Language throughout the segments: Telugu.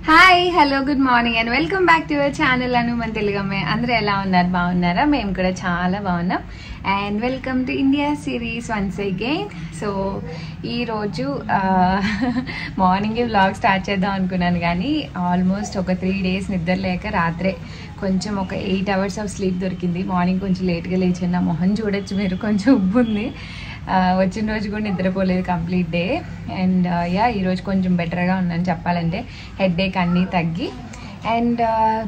Hi hello good morning and welcome back to your channel అను మన తెలుగమ్మే. అందరూ ఎలా ఉన్నారు? బాగున్నారా? మేము కూడా చాలా బాగున్నాం. And welcome to India series once again. So ఈరోజు మార్నింగే వ్లాగ్ స్టార్ట్ చేద్దాం అనుకున్నాను, కానీ ఆల్మోస్ట్ ఒక 3 days నిద్ర లేక రాత్రే కొంచెం ఒక 8 hours ఆఫ్ స్లీప్ దొరికింది. మార్నింగ్ కొంచెం లేట్గా లేచాను. నా మొహం చూడొచ్చు మీరు, కొంచెం ఉబ్బు ఉంది. వచ్చిన రోజు కూడా నిద్రపోలేదు కంప్లీట్ డే. అండ్ ఈరోజు కొంచెం బెటర్గా ఉన్నాను చెప్పాలంటే. హెడేక్ అన్నీ తగ్గి అండ్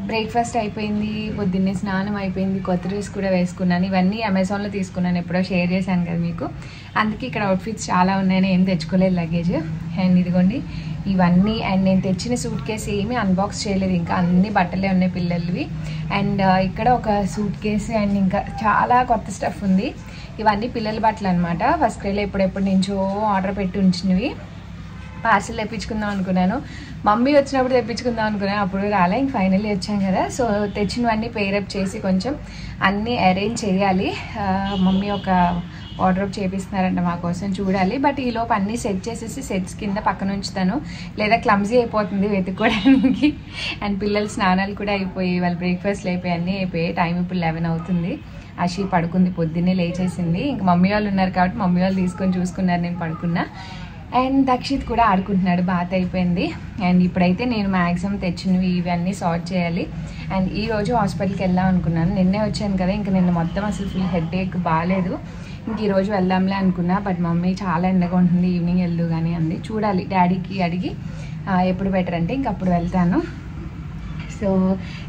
బ్రేక్ఫాస్ట్ అయిపోయింది, పొద్దున్నే స్నానం అయిపోయింది, కొత్త డ్రెస్ కూడా వేసుకున్నాను. ఇవన్నీ అమెజాన్లో తీసుకున్నాను, ఎప్పుడో షేర్ చేశాను కదా మీకు. అందుకే ఇక్కడ అవుట్ఫిట్స్ చాలా ఉన్నాయని ఏం తెచ్చుకోలేదు లగేజ్. అండ్ ఇదిగోండి ఇవన్నీ. అండ్ నేను తెచ్చిన సూట్ కేసు ఏమీ అన్బాక్స్ చేయలేదు, ఇంకా అన్ని బట్టలే ఉన్నాయి పిల్లలవి. అండ్ ఇక్కడ ఒక సూట్ కేసు అండ్ ఇంకా చాలా కొత్త స్టఫ్ ఉంది. ఇవన్నీ పిల్లల బట్టలు అనమాట. ఫస్ట్ క్రైలో ఎప్పుడెప్పటి నుంచో ఆర్డర్ పెట్టి ఉంచినవి. పార్సల్ తెప్పించుకుందాం అనుకున్నాను, మమ్మీ వచ్చినప్పుడు తెప్పించుకుందాం అనుకున్నాను, అప్పుడు రాలే. ఇంక ఫైనల్లీ వచ్చాం కదా, సో తెచ్చినవన్నీ పేరప్ చేసి కొంచెం అన్నీ అరేంజ్ చేయాలి. మమ్మీ ఒక ఆర్డర్ చేపిస్తున్నారంట మా కోసం, చూడాలి. బట్ ఈలోపు అన్నీ సెట్ చేసేసి సెట్స్ కింద పక్కన ఉంచుతాను, లేదా క్లమ్జీ అయిపోతుంది వెతుక్కోవడానికి. అండ్ పిల్లల స్నానాలు కూడా అయిపోయి, వాళ్ళ బ్రేక్ఫాస్ట్లు అయిపోయి అన్నీ అయిపోయాయి. టైం ఇప్పుడు 11 అవుతుంది. అషి పడుకుంది, పొద్దున్నే లేచేసింది. ఇంక మమ్మీ వాళ్ళు ఉన్నారు కాబట్టి మమ్మీ వాళ్ళు తీసుకొని చూసుకున్నారు, నేను పడుకున్నా. అండ్ దక్షిత్ కూడా ఆడుకుంటున్నాడు, బాత్ అయిపోయింది. అండ్ ఇప్పుడైతే నేను మ్యాక్సిమం తెచ్చినవి ఇవన్నీ సార్ట్ చేయాలి. అండ్ ఈరోజు హాస్పిటల్కి వెళ్దాం అనుకున్నాను, నిన్నే వచ్చాను కదా. ఇంక నిన్న మొత్తం అసలు ఫుల్ హెడేక్, బాగాలేదు. ఇంక ఈరోజు వెళ్దాంలే అనుకున్నా, బట్ మమ్మీ చాలా ఎండగా ఉంటుంది, ఈవినింగ్ వెళ్దు కానీ అంది. చూడాలి, డాడీకి అడిగి ఎప్పుడు బెటర్ అంటే ఇంక అప్పుడు వెళ్తాను. సో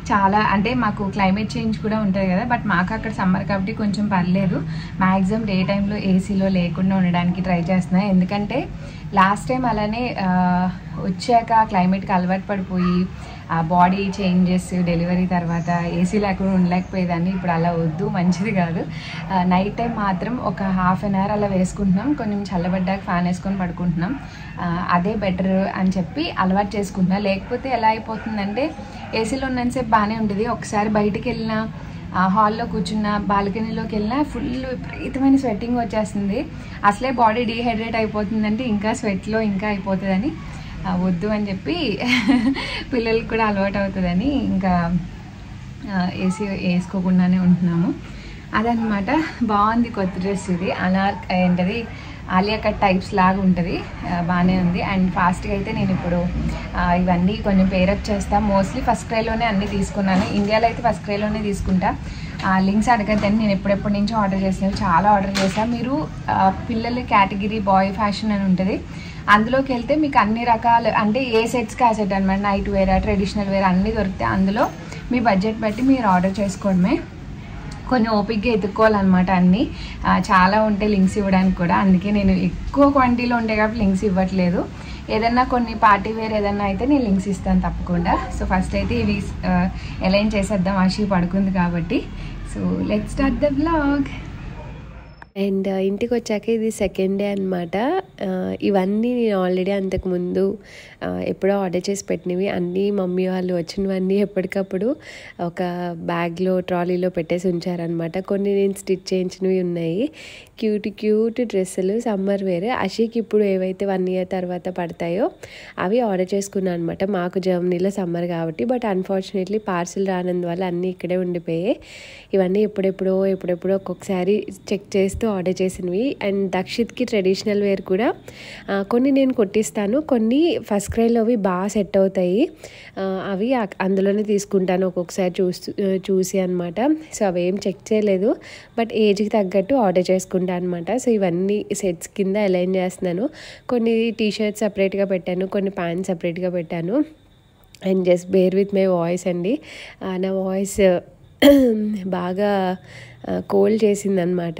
చాలా అంటే మాకు క్లైమేట్ చేంజ్ కూడా ఉంటుంది కదా, బట్ మాకు అక్కడ సమ్మర్ కాబట్టి కొంచెం పర్లేదు. మ్యాక్సిమం డే టైంలో ఏసీలో లేకుండా ఉండడానికి ట్రై చేస్తున్నాను. ఎందుకంటే లాస్ట్ టైం అలానే వచ్చాక క్లైమేట్కి అలవాటు పడిపోయి బాడీ చేంజెస్, డెలివరీ తర్వాత ఏసీ లేకుండా ఉండలేకపోయేదాన్ని. ఇప్పుడు అలా వద్దు, మంచిది కాదు. నైట్ టైం మాత్రం ఒక 1/2 hour అలా వేసుకుంటున్నాం, కొంచెం చల్లబడ్డాక ఫ్యాన్ వేసుకొని పడుకుంటున్నాం. అదే బెటర్ అని చెప్పి అలవాటు చేసుకుంటున్నాం. లేకపోతే ఎలా అయిపోతుందంటే ఏసీలో ఉన్నంతసేపు బాగానే ఉంటుంది, ఒకసారి బయటికి వెళ్ళినా హాల్లో కూర్చున్న, బాల్కనీలోకి వెళ్ళినా ఫుల్ విపరీతమైన స్వెట్టింగ్ వచ్చేస్తుంది. అసలే బాడీ డీహైడ్రేట్ అయిపోతుందంటే ఇంకా స్వెట్లో ఇంకా అయిపోతుందని వద్దు అని చెప్పి పిల్లలకి కూడా అలవాటు అవుతుందని ఇంకా ఏసీ వేసుకోకుండానే ఉంటున్నాము. అదనమాట. బాగుంది కొత్త డ్రెస్ ఇది, ఏంటది ఆలియా కట్ టైప్స్ లాగా ఉంటుంది, బాగానే ఉంది. అండ్ ఫాస్ట్గా అయితే నేను ఇప్పుడు ఇవన్నీ కొంచెం పేరప్ చేస్తాను. మోస్ట్లీ ఫస్ట్ క్రైలోనే అన్నీ తీసుకున్నాను, ఇండియాలో అయితే ఫస్ట్ క్రైలోనే తీసుకుంటా. లింక్స్ అడగద్దని నేను ఎప్పుడెప్పటి నుంచో ఆర్డర్ చేస్తాను, చాలా ఆర్డర్ చేస్తాను. మీరు పిల్లల కేటగిరీ బాయ్ ఫ్యాషన్ అని ఉంటుంది, అందులోకి వెళ్తే మీకు అన్ని రకాలు అంటే ఏ సెట్స్కి ఆ సెట్ అనమాట. నైట్ వేర్, ట్రెడిషనల్ వేర్ అన్నీ దొరుకుతాయి. అందులో మీ బడ్జెట్ బట్టి మీరు ఆర్డర్ చేసుకోవడమే. కొంచెం ఓపిక్గా ఎత్తుక్కోవాలన్నమాట. అన్నీ చాలా ఉంటాయి లింక్స్ ఇవ్వడానికి కూడా, అందుకే నేను ఎక్కువ క్వాంటిటీలో ఉంటాయి కాబట్టి లింక్స్ ఇవ్వట్లేదు. ఏదన్నా కొన్ని పార్టీ వేర్ ఏదన్నా అయితే నేను లింక్స్ ఇస్తాను తప్పకుండా. సో ఫస్ట్ అయితే ఇవి అలైన్ చేసేద్దాం, ఆశి పడుకుంది కాబట్టి. So let's start the vlog. And ఇంటికి వచ్చాక ఇది సెకండ్ డే అనమాట. ఇవన్నీ నేను ఆల్రెడీ అంతకుముందు ఎప్పుడో ఆర్డర్ చేసి పెట్టినవి. అన్నీ మమ్మీ వాళ్ళు వచ్చినవన్నీ ఎప్పటికప్పుడు ఒక బ్యాగ్లో, ట్రాలీలో పెట్టేసి ఉంచారనమాట. కొన్ని నేను స్టిచ్ చేయించినవి ఉన్నాయి, క్యూట్ డ్రెస్సులు, సమ్మర్ వేర్. అషికి ఇప్పుడు ఏవైతే 1 year తర్వాత పడతాయో అవి ఆర్డర్ చేసుకున్నాను అనమాట. మాకు జర్మనీలో సమ్మర్ కాబట్టి, బట్ అన్ఫార్చునేట్లీ పార్సిల్ రానందువల్ల అన్నీ ఇక్కడే ఉండిపోయాయి. ఇవన్నీ ఎప్పుడెప్పుడో ఒక్కొక్కసారి చెక్ చేస్తూ ఆర్డర్ చేసినవి. అండ్ దక్షిత్కి ట్రెడిషనల్ వేర్ కూడా కొన్ని నేను కొట్టిస్తాను, కొన్ని ఫస్ట్ క్రైలోవి బాగా సెట్ అవుతాయి, అవి అందులోనే తీసుకుంటాను ఒక్కొక్కసారి చూసి అనమాట. సో అవి ఏం చెక్ చేయలేదు, బట్ ఏజ్కి తగ్గట్టు ఆర్డర్ చేసుకుంటాను అనమాట. సో ఇవన్నీ సెట్స్ కింద అలైన్ చేస్తున్నాను. కొన్ని టీషర్ట్స్ సపరేట్గా పెట్టాను, కొన్ని ప్యాంట్స్ సపరేట్గా పెట్టాను. And just bear with my voice అండి, నా వాయిస్ బాగా కోల్డ్ చేసిందనమాట.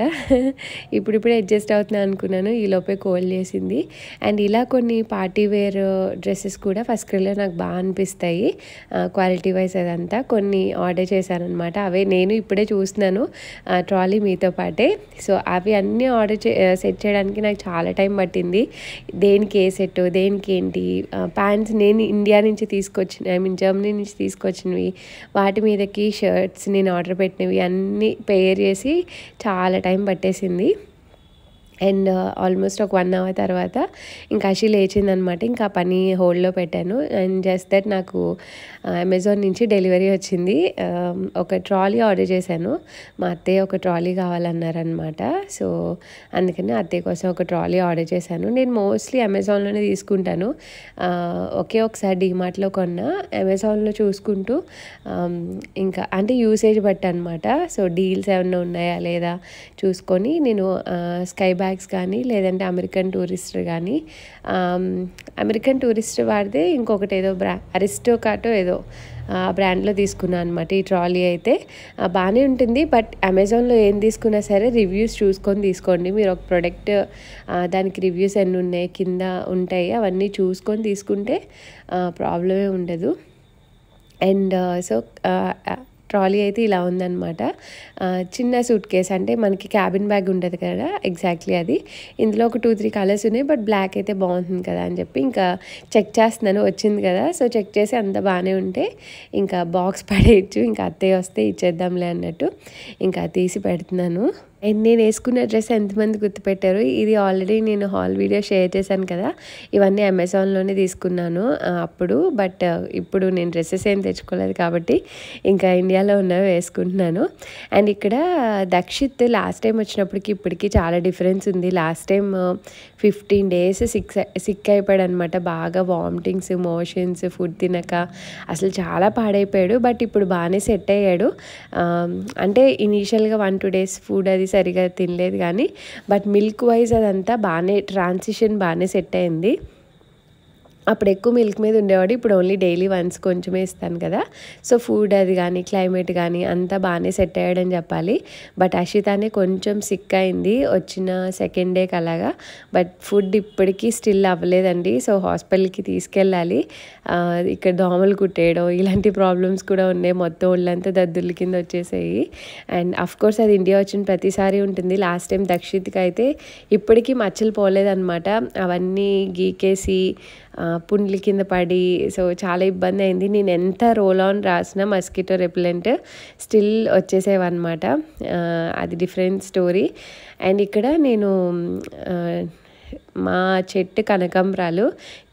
ఇప్పుడిప్పుడే అడ్జస్ట్ అవుతున్నాను అనుకున్నాను, ఈలోపే కోల్డ్ చేసింది. అండ్ ఇలా కొన్ని పార్టీ వేర్ డ్రెస్సెస్ కూడా ఫస్ట్ క్రైలో నాకు బాగా అనిపిస్తాయి, క్వాలిటీ వైజ్ అదంతా. కొన్ని ఆర్డర్ చేశానమాట, అవే నేను ఇప్పుడే చూస్తున్నాను ట్రాలీ మీతో పాటే. సో అవి అన్నీ సెట్ చేయడానికి నాకు చాలా టైం పట్టింది. దేనికి ఏ సెట్, దేనికి ఏంటి. ప్యాంట్స్ నేను ఇండియా నుంచి జర్మనీ నుంచి తీసుకొచ్చినవి, వాటి మీదకి షర్ట్స్ నేను ఆర్డర్ పెట్టినవి అన్నీ పేర్ చేసి చాలా టైం పట్టేసింది. అండ్ ఆల్మోస్ట్ ఒక 1 అవర్ తర్వాత ఇంకా అషి లేచిందనమాట. ఇంకా ఆ పని హోల్డ్లో పెట్టాను. అండ్ జస్ట్ దట్ నాకు అమెజాన్ నుంచి డెలివరీ వచ్చింది. ఒక ట్రాలీ ఆర్డర్ చేశాను. మా అత్తయ్య ఒక ట్రాలీ కావాలన్నారనమాట. సో అందుకని అత్తయ్య కోసం ఒక ట్రాలీ ఆర్డర్ చేశాను. నేను మోస్ట్లీ అమెజాన్లోనే తీసుకుంటాను. ఒకే ఒకసారి డీమార్ట్లో కొన్నా. అమెజాన్లో చూసుకుంటూ ఇంకా అంటే యూసేజ్ బట్టి అనమాట. సో డీల్స్ ఏమన్నా ఉన్నాయా లేదా చూసుకొని నేను స్కై బ్యాగ్స్ కానీ లేదంటే అమెరికన్ టూరిస్టర్ కానీ అమెరికన్ టూరిస్టర్ వాడితే ఇంకొకటి ఏదో అరిస్టోకాటో ఏదో బ్రాండ్లో తీసుకున్నాను అనమాట. ఈ ట్రాలీ అయితే బాగానే ఉంటుంది. బట్ అమెజాన్లో ఏం తీసుకున్నా సరే రివ్యూస్ చూసుకొని తీసుకోండి. మీరు ఒక ప్రోడక్ట్ దానికి రివ్యూస్ ఎన్ని ఉన్నాయి కింద ఉంటాయి, అవన్నీ చూసుకొని తీసుకుంటే ప్రాబ్లమే ఉండదు. అండ్ సో ట్రాలీ అయితే ఇలా ఉందన్నమాట. చిన్న సూట్ కేస్ అంటే మనకి క్యాబిన్ బ్యాగ్ ఉంటుంది కదా, ఎగ్జాక్ట్లీ అది. ఇందులో ఒక 2-3 కలర్స్ ఉన్నాయి. బట్ బ్లాక్ అయితే బాగుంటుంది కదా అని చెప్పి ఇంకా చెక్ చేస్తున్నాను. వచ్చింది కదా, సో చెక్ చేసి అంత బాగానే ఉంటే ఇంకా బాక్స్ పడేయచ్చు. ఇంకా అత్తయ్య వస్తే ఇచ్చేద్దాంలే అన్నట్టు ఇంకా తీసి పెడుతున్నాను. అండ్ నేను వేసుకున్న డ్రెస్ ఎంతమంది గుర్తుపెట్టారు, ఇది ఆల్రెడీ నేను హాల్ వీడియో షేర్ చేశాను కదా. ఇవన్నీ అమెజాన్లోనే తీసుకున్నాను అప్పుడు. బట్ ఇప్పుడు నేను డ్రెస్సెస్ ఏం తెచ్చుకోలేదు కాబట్టి ఇంకా ఇండియాలో ఉన్నవి వేసుకుంటున్నాను. అండ్ ఇక్కడ దక్షిత్ లాస్ట్ టైం వచ్చినప్పటికి ఇప్పటికి చాలా డిఫరెన్స్ ఉంది. లాస్ట్ టైం 15 days సిక్ అయిపోయాడు అనమాట. బాగా వామిటింగ్స్, మోషన్స్, ఫుడ్ తినక అసలు చాలా పాడైపోయాడు. బట్ ఇప్పుడు బాగానే సెట్ అయ్యాడు. అంటే ఇనీషియల్గా 1-2 days ఫుడ్ అది సరిగా తినలేదు కానీ బట్ మిల్క్ వైజ్ అదంతా బాగానే ట్రాన్సిషన్ బాగానే సెట్ అయింది. అప్పుడు ఎక్కువ మిల్క్ మీద ఉండేవాడు. ఇప్పుడు ఓన్లీ డైలీ వన్స్ కొంచెమే ఇస్తాను కదా. సో ఫుడ్ అది కానీ క్లైమేట్ కానీ అంతా బాగానే సెట్ అయ్యాడని చెప్పాలి. బట్ అషితానే కొంచెం సిక్ అయింది వచ్చిన 2nd day అలాగా. బట్ ఫుడ్ ఇప్పటికీ స్టిల్ అవ్వలేదండి. సో హాస్పిటల్కి తీసుకెళ్ళాలి. ఇక్కడ దోమలు కుట్టేయడం ఇలాంటి ప్రాబ్లమ్స్ కూడా ఉన్నాయి. మొత్తం ఒళ్ళంతా దద్దుల కింద వచ్చేసాయి. అండ్ అఫ్కోర్స్ అది ఇండియా వచ్చిన ప్రతిసారి ఉంటుంది. లాస్ట్ టైం దక్షిత్కి అయితే ఇప్పటికీ మచ్చలు పోలేదన్నమాట. అవన్నీ గీకేసి పుండ్ల కింద పడి సో చాలా ఇబ్బంది అయింది. నేను ఎంత రోల్ ఆన్ రాసిన మస్కిటో రెపెలెంట్ స్టిల్ వచ్చేసేవన్నమాట. అది డిఫరెంట్ స్టోరీ. అండ్ ఇక్కడ నేను మా చెట్టు కనకాంబరాలు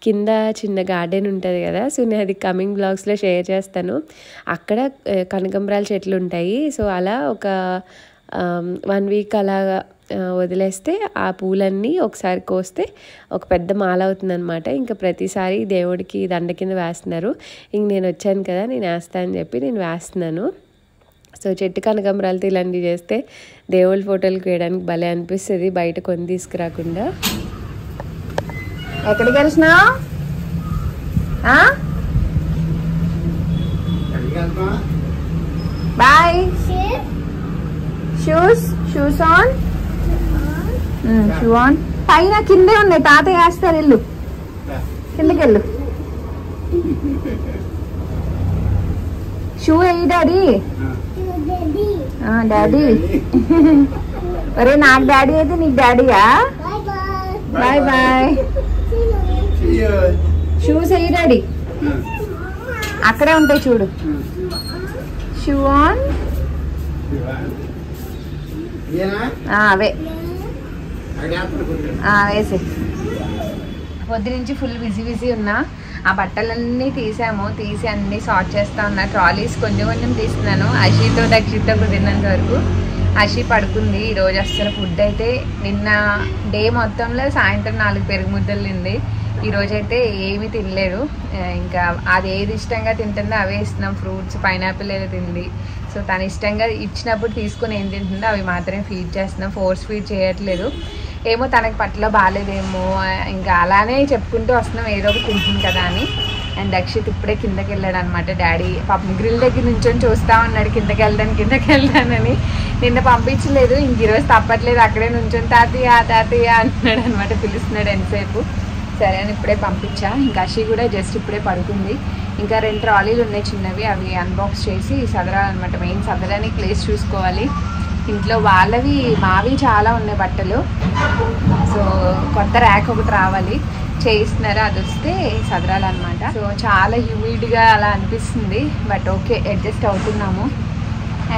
కింద చిన్న గార్డెన్ ఉంటుంది కదా, సో నేను అది కమింగ్ బ్లాగ్స్లో షేర్ చేస్తాను. అక్కడ కనకాంబరాల చెట్లు ఉంటాయి. సో అలా ఒక 1 week అలాగా వదిలేస్తే ఆ పూలన్నీ ఒకసారి కోస్తే ఒక పెద్ద మాల అవుతుందన్నమాట. ఇంకా ప్రతిసారి దేవుడికి దండ కింద వేస్తున్నారు. ఇంక నేను వచ్చాను కదా, నేను వేస్తా అని చెప్పి నేను వేస్తున్నాను. సో చెట్టు కనకాంబరాలతో ఇలాంటివి చేస్తే దేవుళ్ళ ఫోటోలకు వేయడానికి భలే అనిపిస్తుంది, బయట కొని తీసుకురాకుండా. ఎక్కడికి వెళ్తున్నావు? Bye. Shoes on. Shoe on. పైన కిందే ఉన్నాయి, తాతయ్య వేస్తారు. వెళ్ళు, కిందకి వెళ్ళు. షూ వేయి డాడీ. డాడీ ఒరే నాకు డాడీ అయితే నీకు డాడీయా? Bye bye. షూస్ వేయి డాడీ, అక్కడే ఉంటాయి చూడు. Shoe on. అవే వేసే. పొద్దు నుంచి ఫుల్ బిజీ ఉన్నా. ఆ బట్టలన్నీ తీసి అన్నీ సార్ట్ చేస్తా ఉన్నా. ట్రాలీస్ కొంచెం తీస్తున్నాను. అషితో దక్షితో కుదిరినంత వరకు. అషి పడుకుంది. ఈరోజు అస్సలు ఫుడ్ అయితే నిన్న డే మొత్తంలో సాయంత్రం 4 పెరుగు ముద్దలు తింది. ఈరోజైతే ఏమీ తినలేదు. ఇంకా అది ఏది ఇష్టంగా తింటుందో అవే ఇస్తున్నాం. ఫ్రూట్స్, పైనాపిల్ ఏదో తింది. సో తను ఇష్టంగా ఇచ్చినప్పుడు తీసుకుని ఏం తింటుందో అవి మాత్రమే ఫీడ్ చేస్తున్నాం. ఫోర్స్ ఫీడ్ చేయట్లేదు. ఏమో తనకి పట్ల బాగాలేదేమో ఇంకా అలానే చెప్పుకుంటూ వస్తున్నాం, ఏదో ఒకటి తింటుంది కదా అని. అండ్ దక్షిత్ ఇప్పుడే కిందకి వెళ్ళాడు అనమాట. డాడీ పాపం గ్రిల్ దగ్గర నుంచొని చూస్తూ ఉన్నాడు కిందకి వెళ్తానని. నిన్న పంపించలేదు, ఇంక ఈరోజు తప్పట్లేదు, అక్కడే నుంచొని తాతయ్య అంటున్నాడు అనమాట. పిలుస్తున్నాడు ఎంతసేపు. సరే అని ఇప్పుడే పంపించా. ఇంకా అషి కూడా జస్ట్ ఇప్పుడే పడుకుంది. ఇంకా 2 ట్రాలీలు ఉన్నాయి చిన్నవి, అవి అన్బాక్స్ చేసి సదరాలన్నమాట. మెయిన్ సదరానికి ప్లేస్ చూసుకోవాలి. ఇంట్లో వాళ్ళవి మావి చాలా ఉన్నాయి బట్టలు. సో కొత్త ర్యాక్ ఒకటి రావాలి, చేయిస్తున్నారు. అది వస్తే సదరాలన్నమాట. సో చాలా హ్యూమిడ్గా అలా అనిపిస్తుంది. బట్ ఓకే, అడ్జస్ట్ అవుతున్నాము.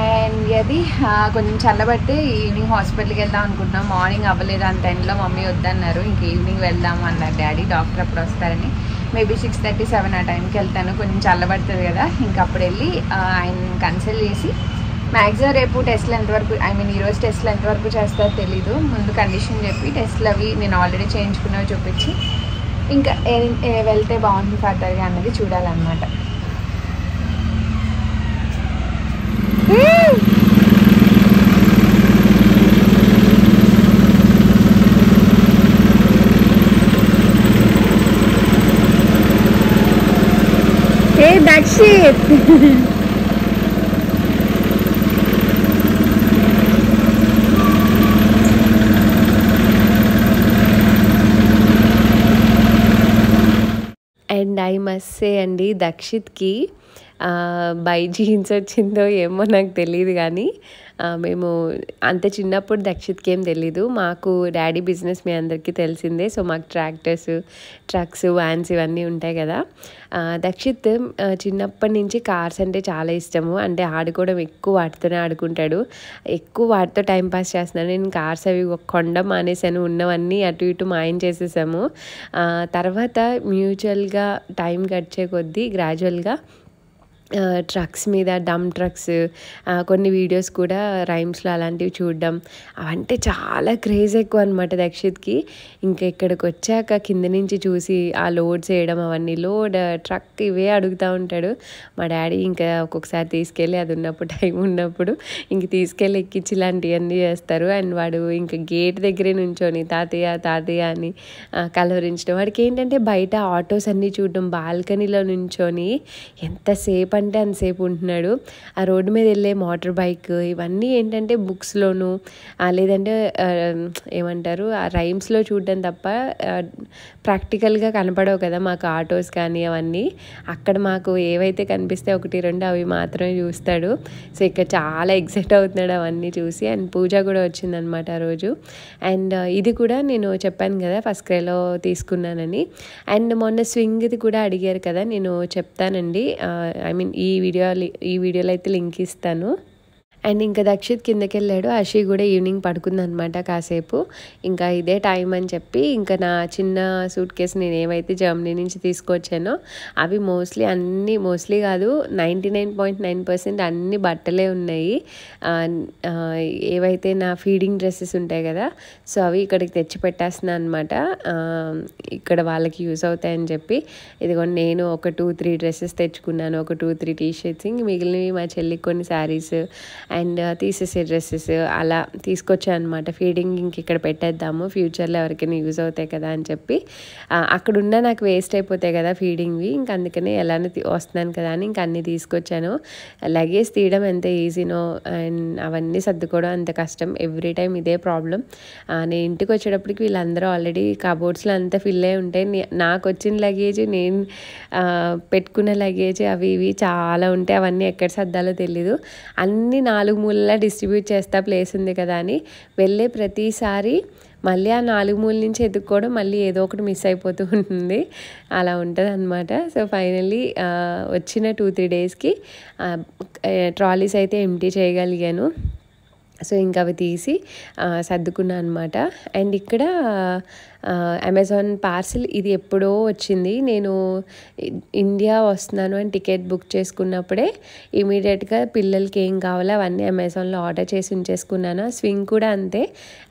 అండ్ అది కొంచెం చల్లబట్టి ఈవినింగ్ హాస్పిటల్కి వెళ్దాం అనుకుంటున్నాం. మార్నింగ్ అవ్వలేదు అంత ఎండ్లో, మమ్మీ వద్దన్నారు. ఇంక ఈవినింగ్ వెళ్దాము అన్నారు డాడీ. డాక్టర్ అప్పుడు వస్తారని. మేబీ 6:30, 7 ఆ టైంకి వెళ్తాను. కొంచెం చల్లబడుతుంది కదా, ఇంక అప్పుడు వెళ్ళి ఆయన కన్సల్ట్ చేసి మ్యాక్సిమం రేపు టెస్ట్లు ఎంతవరకు, ఈరోజు టెస్ట్లు ఎంతవరకు చేస్తారో తెలీదు. ముందు కండిషన్ చెప్పి టెస్ట్లు అవి నేను ఆల్రెడీ చేయించుకున్నవి చూపించి ఇంకా వెళ్తే బాగుంటుంది ఫర్దర్గా అన్నది చూడాలన్నమాట. Hey Dakshit! And I must say అండి, దక్షిత్కి బై జీన్స్ వచ్చిందో ఏమో నాకు తెలియదు, కానీ మేము అంత చిన్నప్పుడు దక్షిత్కి ఏం తెలీదు. మాకు డాడీ బిజినెస్ మీ అందరికీ తెలిసిందే. సో మాకు ట్రాక్టర్స్, ట్రక్స్, వ్యాన్స్ ఇవన్నీ ఉంటాయి కదా. దక్షిత్ చిన్నప్పటి నుంచి కార్స్ అంటే చాలా ఇష్టము. అంటే ఆడుకోవడం ఎక్కువ వాటితోనే ఆడుకుంటాడు, ఎక్కువ వాటితో టైంపాస్ చేస్తున్నాడు. నేను కార్స్ అవి కొండ మానేసాను, ఉన్నవన్నీ అటు ఇటు మాయం చేసేసాము. తర్వాత మ్యూచువల్గా టైం గడిచే కొద్దీ గ్రాడ్యువల్గా ట్రక్స్ మీద, డమ్ ట్రక్స్, కొన్ని వీడియోస్ కూడా రైమ్స్లో అలాంటివి చూడడం, అవంటే చాలా క్రేజ్ ఎక్కువ అనమాట దక్షిత్కి. ఇంకా ఇక్కడికి వచ్చాక కింద నుంచి చూసి ఆ లోడ్స్ వేయడం, అవన్నీ లోడ్, ట్రక్ ఇవే అడుగుతూ ఉంటాడు. మా డాడీ ఇంకా ఒక్కొక్కసారి తీసుకెళ్ళి, అది ఉన్నప్పుడు టైం ఉన్నప్పుడు ఇంక తీసుకెళ్ళి ఎక్కించి ఇలాంటివన్నీ చేస్తారు. అండ్ వాడు ఇంకా గేట్ దగ్గరే నుంచొని తాతయ్య తాతయ్య అని కలవరించడం. వాడికి ఏంటంటే బయట ఆటోస్ అన్నీ చూడడం, బాల్కనీలో నుంచొని ఎంతసేపు అంటే అంతసేపు ఉంటున్నాడు. ఆ రోడ్డు మీద వెళ్ళే మోటార్ బైక్ ఇవన్నీ ఏంటంటే బుక్స్లోను లేదంటే ఏమంటారు ఆ రైమ్స్లో చూడడం తప్ప ప్రాక్టికల్గా కనపడవు కదా మాకు ఆటోస్ కానీ అవన్నీ. అక్కడ మాకు ఏవైతే కనిపిస్తే 1-2 అవి మాత్రమే చూస్తాడు. సో ఇక్కడ చాలా ఎక్సైట్ అవుతున్నాడు అవన్నీ చూసి. అండ్ పూజ కూడా వచ్చిందనమాట ఆ రోజు. అండ్ ఇది కూడా నేను చెప్పాను కదా ఫస్ట్ క్రైలో తీసుకున్నానని. అండ్ మొన్న స్వింగ్ది కూడా అడిగారు కదా, నేను చెప్తానండి. ఈ వీడియోలో అయితే లింక్ ఇస్తాను. అండ్ ఇంకా దక్షిత్ కిందకి వెళ్ళాడు. అషి కూడా ఈవినింగ్ పడుకుందనమాట కాసేపు. ఇంకా ఇదే టైం అని చెప్పి ఇంకా నా చిన్న సూట్ కేసు నేను ఏవైతే జర్మనీ నుంచి తీసుకొచ్చానో అవి మోస్ట్లీ కాదు 99.9% అన్ని బట్టలే ఉన్నాయి. ఏవైతే నా ఫీడింగ్ డ్రెస్సెస్ ఉంటాయి కదా, సో అవి ఇక్కడికి తెచ్చి పెట్టేస్తున్నాను అనమాట. ఇక్కడ వాళ్ళకి యూస్ అవుతాయని చెప్పి ఇదిగోండి నేను ఒక 2-3 డ్రెస్సెస్ తెచ్చుకున్నాను, ఒక 2-3 టీషర్ట్స్, ఇంక మిగిలినవి మా చెల్లికి కొన్ని శారీస్ అండ్ తీసేసే డ్రెస్సెస్ అలా తీసుకొచ్చాను అనమాట. ఫీడింగ్ ఇంక ఇక్కడ పెట్టేద్దాము, ఫ్యూచర్లో ఎవరికైనా యూజ్ అవుతాయి కదా అని చెప్పి. అక్కడున్న నాకు వేస్ట్ అయిపోతాయి కదా ఫీడింగ్వి, ఇంక అందుకనే ఎలానే వస్తున్నాను కదా అని ఇంక అన్నీ తీసుకొచ్చాను. లగేజ్ తీయడం ఎంత ఈజీనో అండ్ అవన్నీ సర్దుకోవడం అంత కష్టం. ఎవ్రీ టైం ఇదే ప్రాబ్లం. నేను ఇంటికి వచ్చేటప్పటికి వీళ్ళందరూ ఆల్రెడీ కబోర్డ్స్లో అంతా ఫిల్ అయి ఉంటాయి. నాకు వచ్చిన లగేజ్, నేను పెట్టుకున్న లగేజ్ అవి ఇవి చాలా ఉంటాయి. అవన్నీ ఎక్కడ సర్దాలో తెలీదు. అన్నీ 4 మూలలా డిస్ట్రిబ్యూట్ చేస్తా, ప్లేస్ ఉంది కదా అని. వెళ్ళే ప్రతిసారి మళ్ళీ ఆ 4 మూల నుంచి ఎత్తుక్కోవడం, మళ్ళీ ఏదో ఒకటి మిస్ అయిపోతూ ఉంటుంది. అలా ఉంటుంది అనమాట. సో ఫైనల్లీ వచ్చిన 2-3 డేస్కి ట్రాలీస్ అయితే ఎంటీ చేయగలిగాను. సో ఇంకా అవి తీసి సర్దుకున్నాను అనమాట. అండ్ ఇక్కడ అమెజాన్ పార్సిల్ ఇది ఎప్పుడో వచ్చింది. నేను ఇండియా వస్తున్నాను అని టికెట్ బుక్ చేసుకున్నప్పుడే ఇమీడియట్గా పిల్లలకి ఏం కావాలో అవన్నీ అమెజాన్లో ఆర్డర్ చేసి ఉంచేసుకున్నాను. స్వింగ్ కూడా అంతే.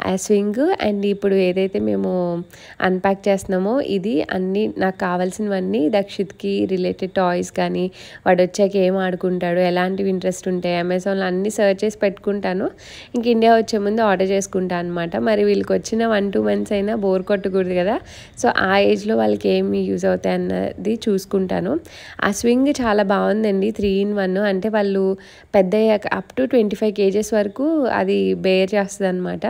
ఆ స్వింగ్ అండ్ ఇప్పుడు ఏదైతే మేము అన్ప్యాక్ చేస్తున్నామో ఇది అన్నీ నాకు కావాల్సినవన్నీ దక్షిత్కి రిలేటెడ్ టాయ్స్ కానీ, వాడు వచ్చాక ఏం ఆడుకుంటాడు, ఎలాంటివి ఇంట్రెస్ట్ ఉంటాయి అమెజాన్లో అన్నీ సర్చ్ చేసి పెట్టుకుంటాను. ఇంక ఇండియా వచ్చే ముందు ఆర్డర్ చేసుకుంటాను అనమాట. మరి వీళ్ళకి వచ్చిన 1-2 months అయినా బోర్ కొట్టకూడదు కదా. సో ఆ ఏజ్లో వాళ్ళకి ఏమి యూజ్ అవుతాయి అన్నది చూసుకుంటాను. ఆ స్వింగ్ చాలా బాగుందండి, 3-in-1. అంటే వాళ్ళు పెద్ద అయ్యాక అప్ టు 25 kgs వరకు అది బేర్ చేస్తుంది అనమాట.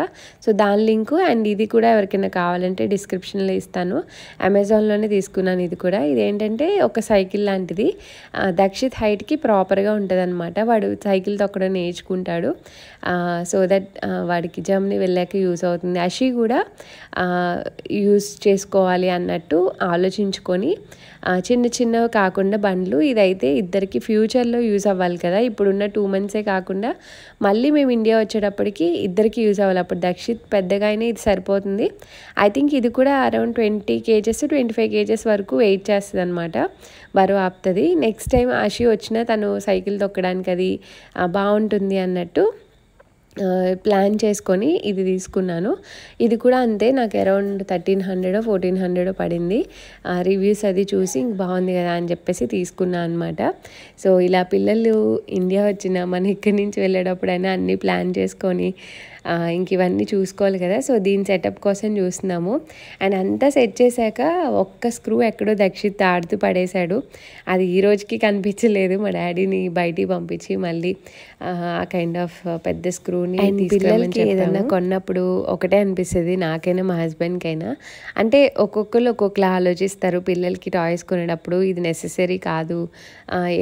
సో దాని లింకు అండ్ ఇది కూడా ఎవరికైనా కావాలంటే డిస్క్రిప్షన్లో ఇస్తాను. అమెజాన్లోనే తీసుకున్నాను ఇది కూడా. ఇదేంటంటే ఒక సైకిల్ లాంటిది. దక్షిత్ హైట్కి ప్రాపర్గా ఉంటుంది అనమాట. వాడు సైకిల్ తొక్కడం నేర్చుకుంటాడు. సో దట్ వాడికి జర్మనీ వెళ్ళాక యూస్ అవుతుంది. అషి కూడా యూస్ చేసుకోవాలి అన్నట్టు ఆలోచించుకొని చిన్న చిన్నవి కాకుండా బండ్లు ఇదైతే ఇద్దరికి ఫ్యూచర్లో యూజ్ అవ్వాలి కదా, ఇప్పుడున్న 2 monthsే కాకుండా మళ్ళీ మేము ఇండియా వచ్చేటప్పటికి ఇద్దరికి యూజ్ అవ్వాలి. అప్పుడు దక్షిత్ పెద్దగా అయినా ఇది సరిపోతుంది. ఐ థింక్ ఇది కూడా అరౌండ్ 20 kgs 25 kgs వరకు వెయిట్ చేస్తుంది అనమాట, బరువు ఆపుతుంది. నెక్స్ట్ టైం ఆషి వచ్చినా తను సైకిల్ తొక్కడానికి అది బాగుంటుంది అన్నట్టు ప్లాన్ చేసుకొని ఇది తీసుకున్నాను. ఇది కూడా అంతే, నాకు అరౌండ్ 1300 1400 పడింది. రివ్యూస్ అది చూసి ఇంక బాగుంది కదా అని చెప్పేసి తీసుకున్నాను అనమాట. సో ఇలా పిల్లలు ఇండియా వచ్చిన మన ఇక్కడి నుంచి వెళ్ళేటప్పుడైనా అన్నీ ప్లాన్ చేసుకొని ఇంక ఇవన్నీ చూసుకోవాలి కదా. సో దీని సెటప్ కోసం చూస్తున్నాము. అండ్ అంతా సెట్ చేశాక ఒక్క స్క్రూ ఎక్కడో దక్షిత్ ఆడుతూ పడేశాడు. అది ఈ రోజుకి కనిపించలేదు. మా డాడీని బయటికి పంపించి మళ్ళీ కైండ్ ఆఫ్ పెద్ద స్క్రూని పిల్లలకి ఏదైనా కొన్నప్పుడు ఒకటే అనిపిస్తుంది, నాకైనా మా హస్బెండ్కైనా. అంటే ఒక్కొక్కరు ఒక్కొక్కలా ఆలోచిస్తారు. పిల్లలకి టాయ్స్ కొనేటప్పుడు ఇది నెసెసరీ కాదు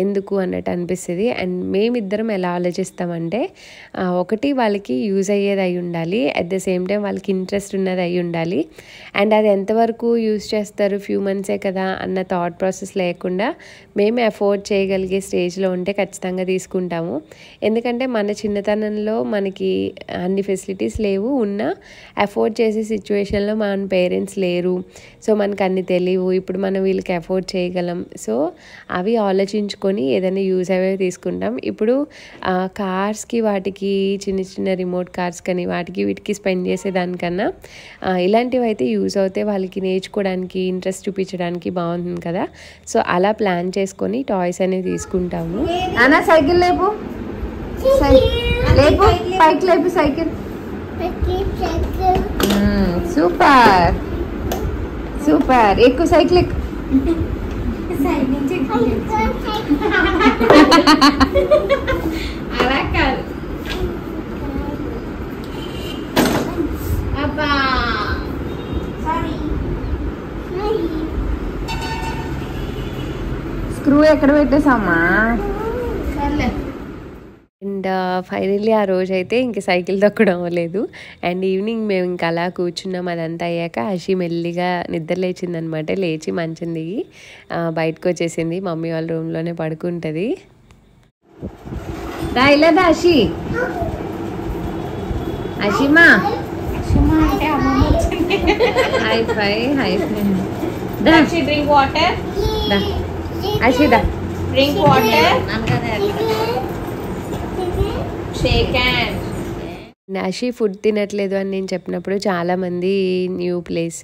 ఎందుకు అన్నట్టు అనిపిస్తుంది. అండ్ మేమిద్దరం ఎలా ఆలోచిస్తామంటే ఒకటి వాళ్ళకి యూజ్ అయ్యేది అయి ఉండాలి, అట్ ద సేమ్ టైం వాళ్ళకి ఇంట్రెస్ట్ ఉన్నది అయి ఉండాలి. అండ్ అది ఎంతవరకు యూజ్ చేస్తారు, ఫ్యూ మంత్సే కదా అన్న థాట్ ప్రాసెస్ లేకుండా మేమే అఫోర్డ్ చేయగలిగే స్టేజ్లో ఉంటే ఖచ్చితంగా తీసుకుంటాము. ఎందుకంటే మన చిన్నతనంలో మనకి అన్ని ఫెసిలిటీస్ లేవు, ఉన్నా అఫోర్డ్ చేసే సిచ్యువేషన్లో మన పేరెంట్స్ లేరు. సో మనకు అన్ని తెలియవు, ఇప్పుడు మనం వీళ్ళకి అఫోర్డ్ చేయగలం. సో అవి ఆలోచించుకొని ఏదైనా యూజ్ అయ్యేవి తీసుకుంటాం. ఇప్పుడు కార్స్కి వాటికి చిన్న చిన్న రిమోట్ కార్స్ కానీ వాటికి వీటికి స్పెండ్ చేసేదానికన్నా ఇలాంటివి అయితే యూజ్ అవుతాయి, వాళ్ళకి నేర్చుకోవడానికి ఇంట్రెస్ట్ చూపించడానికి బాగుంటుంది కదా. సో అలా ప్లాన్ చేసుకొని టాయ్స్ అనేవి తీసుకుంటాము. నాన్న సైకిల్ లేపు, లేపు పైకి లేపు సైకిల్. సూపర్ సూపర్, ఎక్కువ సైకిల్ ఎక్కు. అలా కాదు అబ్బా, స్క్రూ ఎక్కడ పెట్టేసామా. అండ్ ఫైనల్లీ ఆ రోజు అయితే ఇంక సైకిల్ తొక్కడం అవ్వలేదు. అండ్ ఈవినింగ్ మేము ఇంకా అలా కూర్చున్నాం. అదంతా అయ్యాక ఆషి మెల్లిగా నిద్ర లేచిందనమాట. లేచి మంచం దిగి బయటకు వచ్చేసింది. మమ్మీ వాళ్ళ రూమ్లోనే పడుకుంటుంది. దా ఇలా దా ఆషి, ఆషిమా హై ఫై హై ఫై. దా డ్రింక్ వాటర్, దా ఆషి దా drink water. Shake hand. Ashi food తినట్లేదు అని నేను చెప్పినప్పుడు చాలామంది న్యూ ప్లేస్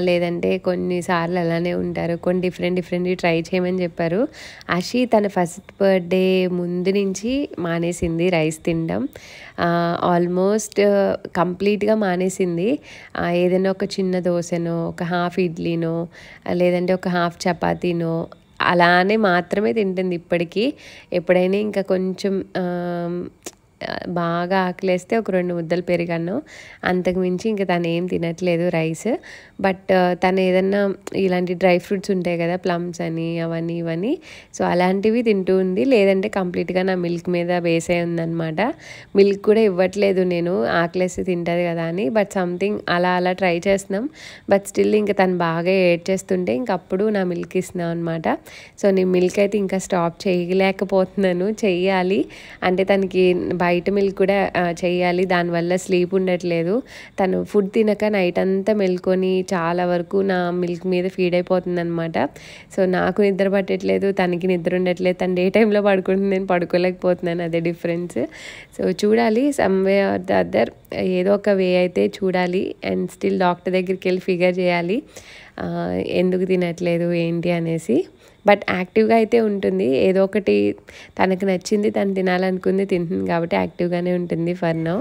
లేదంటే కొన్నిసార్లు అలానే ఉంటారు, కొన్ని డిఫరెంట్ ట్రై చేయమని చెప్పారు. ఆషి తన ఫస్ట్ బర్త్డే ముందు నుంచి మానేసింది రైస్ తినడం. ఆల్మోస్ట్ కంప్లీట్గా మానేసింది. ఏదైనా ఒక చిన్న దోశనో, ఒక హాఫ్ ఇడ్లీనో, లేదంటే ఒక హాఫ్ చపాతీనో అలానే మాత్రమే తింటుంది ఇప్పటికీ. ఎప్పుడైనా ఇంకా కొంచెం బాగా ఆకలేస్తే ఒక 2 ముద్దలు పెరిగాను, అంతకు మించి ఇంకా తను ఏం తినట్లేదు రైస్. బట్ తను ఏదన్నా ఇలాంటి డ్రై ఫ్రూట్స్ ఉంటాయి కదా, ప్లమ్స్ అని అవన్నీ ఇవన్నీ, సో అలాంటివి తింటూ ఉంది. లేదంటే కంప్లీట్గా నా మిల్క్ మీద బేస్ అయి ఉందన్నమాట. మిల్క్ కూడా ఇవ్వట్లేదు నేను, ఆకలేస్తే తింటుంది కదా అని. బట్ సంథింగ్ అలా ట్రై చేస్తున్నాం. బట్ స్టిల్ ఇంకా తను బాగా ఏడ్చేస్తుంటే ఇంకప్పుడు నా మిల్క్ ఇస్తున్నాం అనమాట. సో నేను మిల్క్ అయితే ఇంకా స్టాప్ చేయలేకపోతున్నాను, చెయ్యాలి. అంటే తనకి బయట మిల్క్ కూడా చెయ్యాలి, దానివల్ల స్లీప్ ఉండట్లేదు. తను ఫుడ్ తినక నైట్ అంతా మెల్కొని చాలా వరకు నా మిల్క్ మీద ఫీడ్ అయిపోతుంది అనమాట. సో నాకు నిద్ర పట్టట్లేదు, తనకి నిద్ర ఉండట్లేదు. తను డే టైంలో పడుకుంటుంది, నేను పడుకోలేకపోతున్నాను, అదే డిఫరెన్స్. సో చూడాలి, some way or the other ఏదో ఒక వే అయితే చూడాలి. అండ్ స్టిల్ డాక్టర్ దగ్గరికి వెళ్ళి ఫిగర్ చేయాలి ఎందుకు తినట్లేదు ఏంటి అనేసి. బట్ యాక్టివ్గా అయితే ఉంటుంది, ఏదో ఒకటి తనకు నచ్చింది తను తినాలనుకుంది తింటుంది కాబట్టి యాక్టివ్గానే ఉంటుంది ఫర్ నౌ.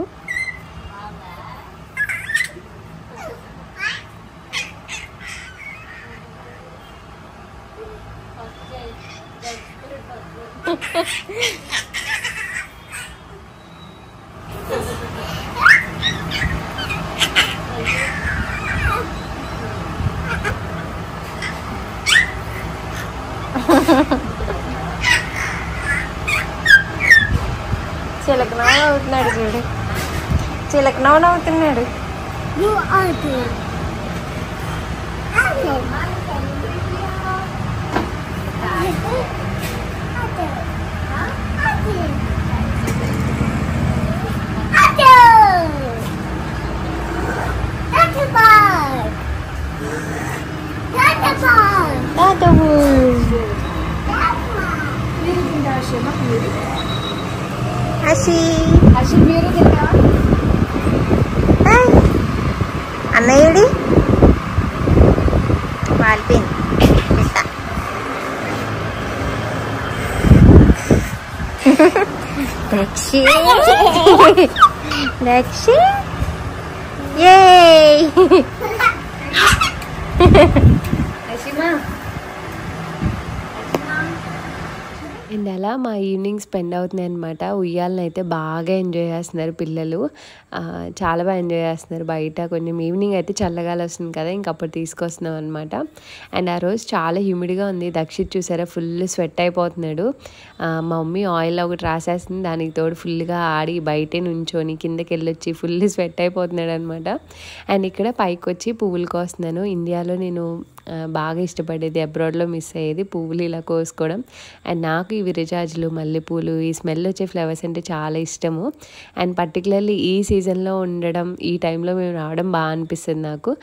చిలకనవ అవుతున్నాడు చూడు, చిలకనవ అవుతున్నాడు. అన్నయ్యుడి వాల్పిన్ లక్షి లక్షి అండ్ అలా మా ఈవినింగ్ స్పెండ్ అవుతున్నాయి అనమాట. ఉయ్యాలని అయితే బాగా ఎంజాయ్ చేస్తున్నారు పిల్లలు, చాలా బాగా ఎంజాయ్ చేస్తున్నారు. బయట కొంచెం ఈవినింగ్ అయితే చల్లగాలి వస్తుంది కదా, ఇంకప్పుడు తీసుకొస్తున్నాం అనమాట. అండ్ ఆ రోజు చాలా హ్యూమిడ్గా ఉంది. దక్షిత్ చూసారా ఫుల్ స్వెట్ అయిపోతున్నాడు. మా మమ్మీ ఆయిల్ ఒకటి రాసేస్తుంది, దానికి తోడు ఫుల్గా ఆడి బయటే నుంచొని కిందకి వెళ్ళొచ్చి ఫుల్ స్వెట్ అయిపోతున్నాడు అనమాట. అండ్ ఇక్కడ పైకి వచ్చి పువ్వులు కోస్తున్నాను. ఇండియాలో నేను బాగా ఇష్టపడేది, అబ్రాడ్లో మిస్ అయ్యేది పువ్వులు ఇలా కోసుకోవడం. అండ్ నాకు ఈ విరజాజులు, మల్లెపూలు, ఈ స్మెల్ వచ్చే ఫ్లవర్స్ అంటే చాలా ఇష్టము. అండ్ పర్టికులర్లీ ఈ సీజన్లో ఉండడం, ఈ టైంలో మేము రావడం బాగా అనిపిస్తుంది నాకు.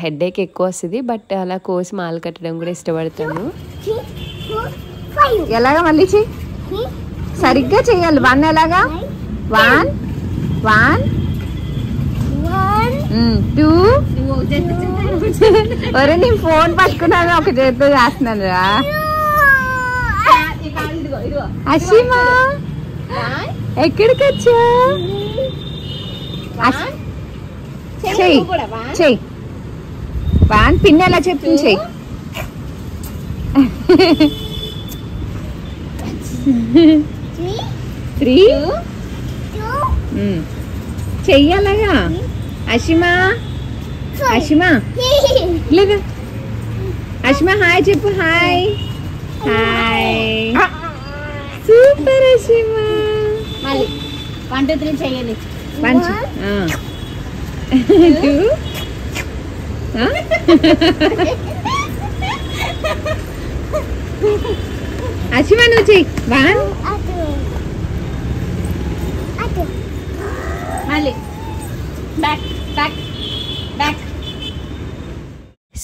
హెడేక్ ఎక్కువ వస్తుంది, బట్ అలా కోసి మాల కట్టడం కూడా ఇష్టపడతాను. ఎలాగా మళ్ళీ సరిగ్గా చెయ్యాలి. 1 ఎలాగా 1 1 2 ఒరే నేను ఫోన్ పట్టుకున్నాను, ఒక చేతితో చేస్తున్నాను రా. అషిమా ఎక్కడికి వచ్చా? చెయ్యి చెయ్యి 1 పిన్ ఎలా చెప్తుంది చెయ్యి. 3 చెయ్యాలగా. అషిమా అషిమా లేదా అషిమా హాయ్ చెప్పు. Hi hi super Ashima. మళ్ళీ 1 2 3 చేయాలి. 1 2 అషిమా నువ్వు చెయ్యి. 1 మళ్ళీ బ్యాక్ బ్యాక్ బ్యాక్.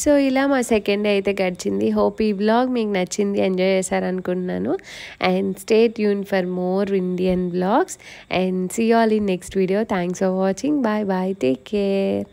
సో ఇలా మా సెకండ్ డే అయితే గడిచింది. హోప్ ఈ వ్లాగ్ మీకు నచ్చింది, ఎంజాయ్ చేశారనుకుంటున్నాను. And stay tuned for more Indian vlogs and see all in next video. Thanks for watching. Bye bye, take care.